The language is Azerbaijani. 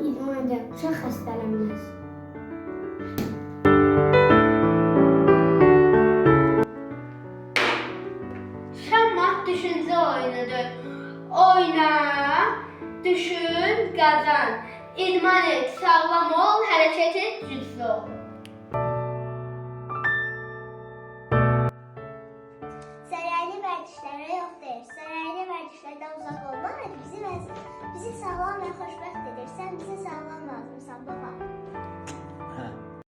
idman edən uşaq xəstələnməz. Şahmat düşüncə oyunudur. Oyna, düşün, qazan. İdman et, sağlam ol, hərəkət et, güclü ol.